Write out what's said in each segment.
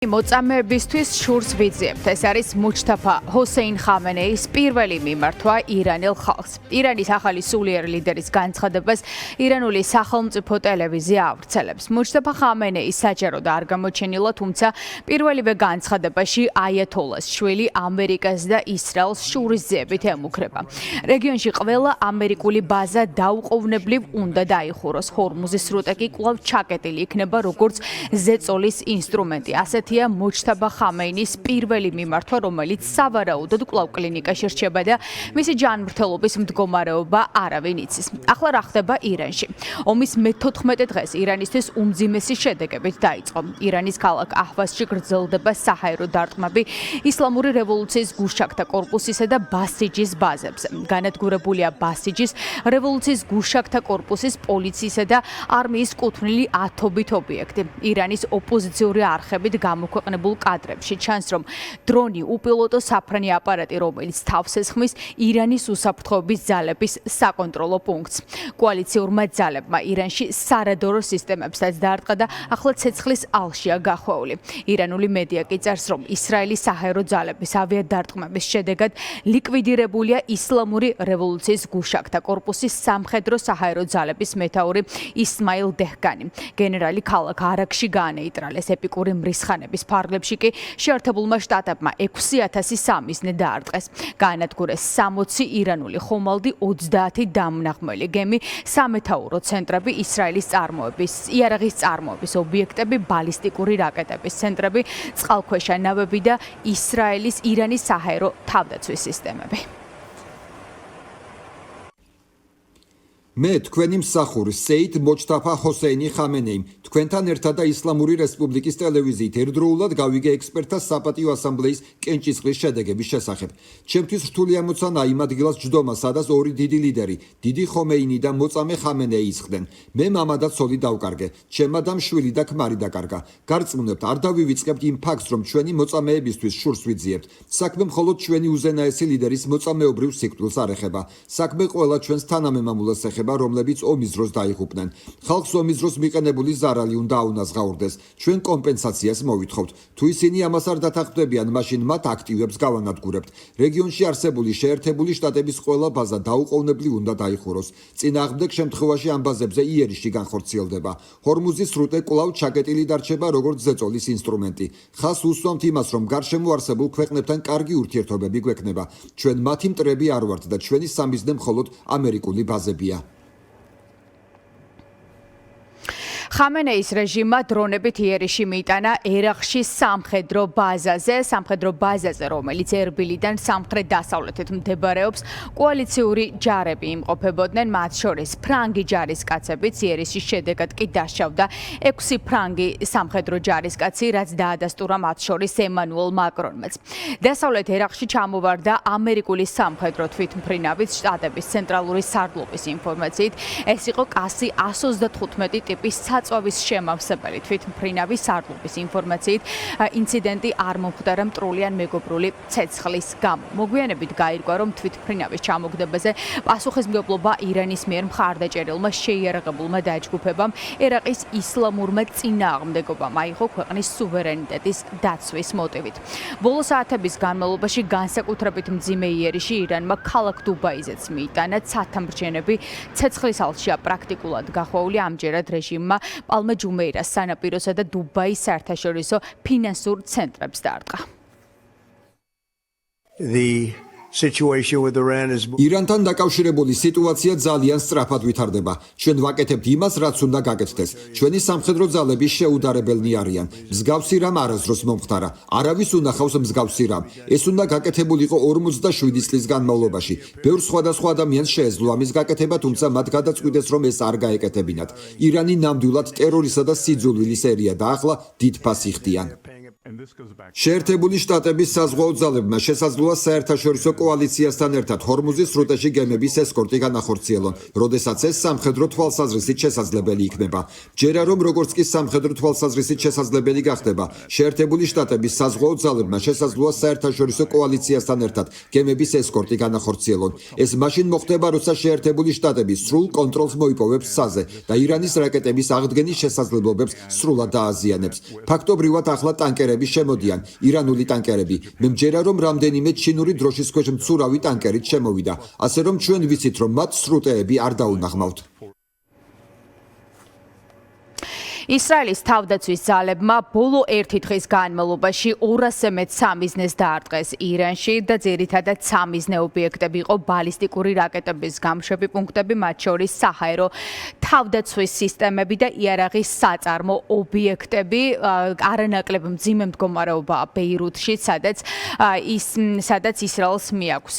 მოწამეებისთვის შურს ვიძიებთ. ეს არის მუჯთაფა ჰოსეინ ხამენეის პირველი მიმართვა ირანელ ხალხს. ირანის ახალი სულიერი ლიდერის განცხადებას ირანული სახელმწიფო ტელევიზია ავრცელებს. მუჯთაფა ხამენეის საჯაროდ არ გამოჩენილა, თუმცა პირველივე განცხადებაში აიათოლას შვილი ამერიკას და ისრაელს შურის ძიებით ემუქრება. რეგიონში ყველა ამერიკული ბაზა დაუყოვნებლივ უნდა დაიხუროს. ჰორმუზის სრუტე კი კვლავ ჩაკეტილი იქნება როგორც ზეწოლის ინსტრუმენტი. ასეთია მუჯთაბა ხამეინის პირველი მიმართვა, რომელიც სავარაუდოდ კვლავ კლინიკაში რჩება და მისი ჯანმრთელობის მდგომარეობა არავინ იცის. ახლა რა ხდება ირანში? ომის მე-14 დღეს ირანისთვის უმძიმესი შედეგებით დაიწყო. ირანის ქალაქ აჰვაზში გრძელდება საჰაერო დარტყმები ისლამური რევოლუციის გუშაქთა კორპუსისა და ბასიჯის ბაზებზე. განადგურებულია ბასიჯის რევოლუციის გუშაქთა კორპუსის პოლიციისა და არმიის კუთვნილი ათობით ობიექტი. ირანის ოპოზიციური არხებით გამოქვეყნებულ კადრებში ჩანს, რომ დრონი უპილოტო საფრენი აპარატი, რომელიც თავს ესხმის ირანის უსაფრთხოების ძალების საკონტროლო პუნქტს. კოალიციურმა ძალებმა ირანში სარადარო სისტემებსაც დაარტყა და ახლა ცეცხლის ალშია გახვეული. ირანული მედია კი წერს, რომ ისრაელის საჰაერო ძალების ავიადარტყმების შედეგად ლიკვიდირებულია ისლამური რევოლუციის გუშაქთა კორპუსის სამხედრო საჰაერო ძალების მეთაური ისმაილ დეჰგანი. გენერალი ქალაქ არაქში გაანეიტრალეს. ეპიკური მრისხანების ფარგლებში კი შეერთებულმა შტატებმა 6000 სამიზნე დაარტყეს. გაანადგურეს 60 ირანული ხომალდი, 30 დამნაღმელი გემი, სამეთაურო ცენტრები, ისრაელის წარმოების, იარაღის წარმოების ობიექტები, ბალისტიკური რაკეტების ცენტრები, წყალქვეშა ნავები და ირანის საჰაერო თავდაცვის სისტემები. მე თქვენი მსახური სეიდ მოჯთაფა ჰოსეინი ხამენეიმ თქვენთან ერთად და ისლამური რესპუბლიკის ტელევიზიით ერთდროულად გავიგე ექსპერტთა საპატიო ასამბლეის კენჭისყრის შედეგების შესახებ. ჩემთვის რთული ამოცანა იმ ადგილას ჯდომა, სადაც ორი დიდი ლიდერი, დიდი ხომეინი და მოწამე ხამენეი ისხდნენ. მე მამა და ცოლი დავკარგე, ჩემმა და მშვილი და ქმარი დაკარგა. გარწმუნებთ, არ დავივიწყებთ იმ ფაქტს, რომ ჩვენი მოწამეებისთვის შურს ვიძიებთ. საქმე მხოლოდ ჩვენი უზენაესი ლიდერის მოწამეობრივ სიკვდილს არ ეხება. საქმე ყველა ჩვენს თანამემამულეს ეხება, რომლებიც ომის დროს დაიღუპნენ. ხალხს ომის დროს მიყენებული ზარალი უნდა აუნაზღაურდეს. ჩვენ კომპენსაციას მოვითხოვთ. თუ ისინი ამას არ დათანხმდებიან, მაშინ მათ აქტივებს გავანადგურებთ. რეგიონში არსებული შეერთებული შტატების ყველა ბაზა დაუყოვნებლივ უნდა დაიხუროს. წინააღმდეგ შემთხვევაში ამ ბაზებზე იერიში განხორციელდება. ჰორმუზის სრუტე კვლავ ჩაკეტილი დარჩება როგორც ზეწოლის ინსტრუმენტი. ხას უსვამთ იმას, რომ გარშემო არსებულ ქვეყნებთან კარგი ურთიერთობები გვექნება. ჩვენ მათი მტრები არ ვართ და ჩვენი სამიზნე მხოლოდ ამერიკული ბაზებია. ხამენეის რეჟიმმა დრონებით იერიში მიიტანა ერაყში სამხედრო ბაზაზე, რომელიც ერბილიდან სამხრეთ-დასავლეთით მდებარეობს. კოალიციური ჯარები იმყოფებოდნენ, მათ შორის ფრანგი ჯარისკაცებიც. იერიშის შედეგად კი დაშავდა 6 ფრანგი სამხედრო ჯარისკაცი, რაც დაადასტურა მათ შორის ემანუელ მაკრონმაც. დასავლეთ ერაყში ჩამოვარდა ამერიკული სამხედრო თვითმფრინავის შტატების ცენტრალური სარდლობის ინფორმაციით. ეს იყო კასი 135 ტიპის საწვავის შემავსებელი თვითმფრინავის სარდლობის ინფორმაციით. ინციდენტი არ მომხდარა მტრული ან მეგობრული ცეცხლის გამო. მოგვიანებით გაირკვა, რომ თვითმფრინავის ჩამოგდებაზე პასუხისმგებლობა ირანის მიერ მხარდაჭერილმა შეიარაღებულმა დაჯგუფებამ ერაყის ისლამურმა წინააღმდეგობამ აიღო ქვეყნის სუვერენიტეტის დაცვის მოტივით. ბოლო საათების განმავლობაში განსაკუთრებით მძიმე იერიში ირანმა ქალაქ დუბაიზეც მიიტანა. ცათამბჯენები ცეცხლის ალშია პრაქტიკულად გახვეული. ამჯერად რეჟიმმა პალმა ჯუმეირას სანაპიროსა და დუბაის საერთაშორისო ფინანსურ ცენტრებს დაარტყა. ირანთან დაკავშირებული სიტუაცია ძალიან სწრაფად ვითარდება. ჩვენ ვაკეთებთ იმას, რაც უნდა გაკეთდეს. ჩვენი სამხედრო ძალები შეუდარებელნი არიან. მსგავსი რამ არასდროს მომხდარა. არავის უნახავს მსგავსი რამ. ეს უნდა გაკეთებულიყო 47 წლის განმავლობაში. ბევრ სხვადასხვა ადამიანს შეეძლო ამის გაკეთება, თუმცა მათ გადაწყვიტეს, რომ ეს არ გაეკეთებინათ. ირანი ნამდვილად ტერორისა და სიძულვილის ერია და ახლა დიდ ფასს იხდიან. შეერთებული შტატების საზღვაო ძალებმა შესაძლოა საერთაშორისო კოალიციასთან ერთად ჰორმუზის სრუტეში გემების ესკორტი განახორციელონ, როდესაც ეს სამხედრო თვალსაზრისით შესაძლებელი იქნება. ჯერა რომ როგორც კი სამხედრო თვალსაზრისით შესაძლებელი გახდება, შეერთებული შტატების საზღვაო ძალებმა შესაძლოა საერთაშორისო კოალიციასთან ერთად გემების ესკორტი განახორციელონ. ეს მაშინ მოხდება, როცა შეერთებული შტატები სრულ კონტროლს მოიპოვებს საზზე და ირანის რაკეტების აღდგენის შესაძლებლობებს სრულად დააზიანებს. ფაქტობრივად ახლა ტანკერები შემოდიან ირანული ტანკერები. მე მჯერა რომ რამდენიმე ჩინური დროშის ქვეშ მცურავი ტანკერით შემოვიდა, ასე რომ ჩვენ ვიცით რომ მათ სრუტეები არ დაუნაღმავთ. ისრაელის თავდაცვის ძალებმა ბოლო 1 დღის განმავლობაში 200-ზე მეტ სამიზნეს დაარტყეს ირანში და ძირითადად სამიზნე ობიექტები იყო ბალისტიკური რაკეტების გამშვები პუნქტები, მათ შორის საჰაერო თავდაცვის სისტემები და იარაღის საწარმო ობიექტები. არანაკლებ მძიმე მდგომარეობაა ბეირუთში, სადაც ისრაელს მიაქვს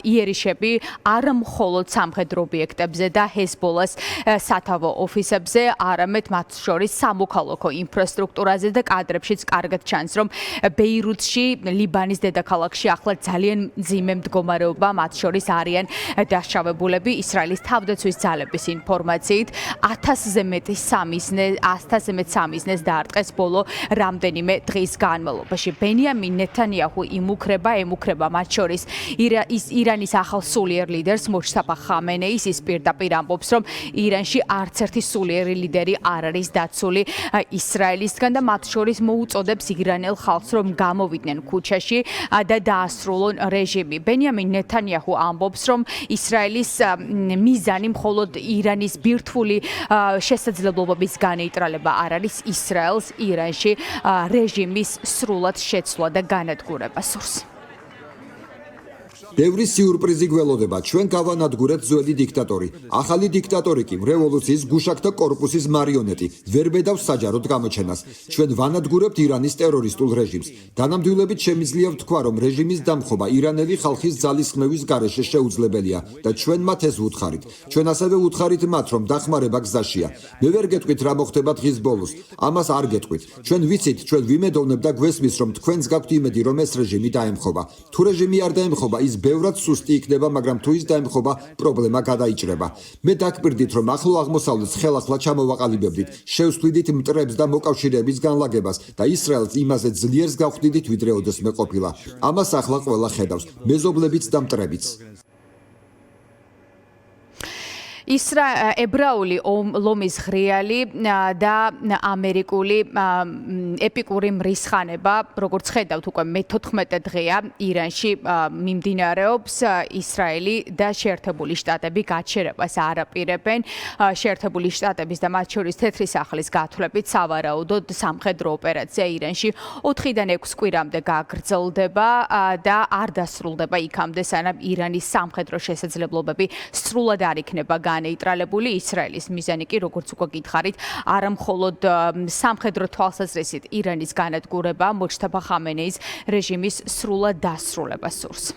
იერიშები არა მხოლოდ სამხედრო ობიექტებზე და ჰეზბოლას სათავო ოფისებზე, არამედ მათ შორის სამოქალაქო ინფრასტრუქტურაზე და კადრებშიც კარგად ჩანს, რომ ბეირუთში, ლიბანის დედაქალაქში ახლა ძალიან მძიმე მდგომარეობა, მათ შორის არიან დასჩავებულები. ისრაელის თავდაცვის ძალების ინფორმაციით 1000-ზე მეტ სამიზნეს დაარტყეს ბოლო რამდენიმე დღის განმავლობაში. ბენიამინ ნეთანიაჰუ ემუქრება მათ შორის ირანის ახალ სულიერ ლიდერს მოჯთაბა ხამენეის. ის პირდაპირ ამბობს, რომ ირანში არც ერთი სულიერი ლიდერი არ არის დაცული ისრაელისგან და მათ შორის მოუწოდებს ირანელ ხალხს, რომ გამოვიდნენ ქუჩაში და დაასრულონ რეჟიმი. ბენიამინ ნეთანიაჰუ ამბობს, რომ ისრაელის მიზანი მხოლოდ ირანის ბირთვული შესაძლებლობების განეიტრალება არ არის, ისრაელს ირანში რეჟიმის სრულად შეცვლა და განადგურება სურს. ბევრი სიურპრიზი გველოდება. ჩვენ გავანადგურეთ ძველი დიქტატორი. ახალი დიქტატორი კი რევოლუციის გუშაკთა კორპუსის მარიონეტი. ვერ ბედავს საჯაროდ გამოჩენას. ჩვენ ვანადგურებთ ირანის ტერორისტულ რეჟიმს. დანამდვილებით შემიძლია ვთქვა, რომ რეჟიმის დამხობა ირანელი ხალხის ძალისხმევის გარეშე შეუძლებელია და ჩვენ მათ ეს ვუთხარით. ჩვენ ასევე ვუთხარით მათ, რომ დახმარება გზაშია. მე ვერ გეტყვით რა მოხდება დღის ბოლოს. ამას არ გეტყვით. ჩვენ ვიცით, ჩვენ ვიმედოვნებ და გვესმის, რომ თქვენს გაქვთ იმედი, რომ ეს რეჟიმი დაემხობა. თუ რეჟიმი არ დაემხობა, ის ბევრად სუსტი იქნება, მაგრამ თუ ის დაემხობა, პრობლემა გადაიჭრება. მე დაგკვირდით, რომ ახლო აღმოსავლეთს ხელახლა ჩამოვაყალიბებდით, შევსვლიდით მტრებს და მოკავშირეების განლაგებას და ისრაელს იმაზე ძლიერს გავხდიდით, ვიდრე ოდესმე ყოფილა. ამას ახლა ყველა ხედავს, მეზობლებიც და მტრებიც. ებრაული ლომის ღრიალი და ამერიკული ეპიკური მრისხანება, როგორც ხედავთ, უკვე მე-14 დღეა ირანში მიმდინარეობს. ისრაელი და შეერთებული შტატები გაჩერებას არ აპირებენ. შეერთებული შტატების და მათ შორის თეთრი სახლის გათვლებით სავარაუდოდ სამხედრო ოპერაცია ირანში 4-დან 6 კვირამდე გაგრძელდება და არ დასრულდება იქამდე, სანამ ირანის სამხედრო შესაძლებლობები სრულად არ იქნება განეიტრალებული. ისრაელის მიზანი კი, როგორც უკვე გითხარით, არა მხოლოდ სამხედრო თვალსაზრისით ირანის განადგურება, მოჯთაბა ხამენეის რეჟიმის სრულად დასრულება სურს.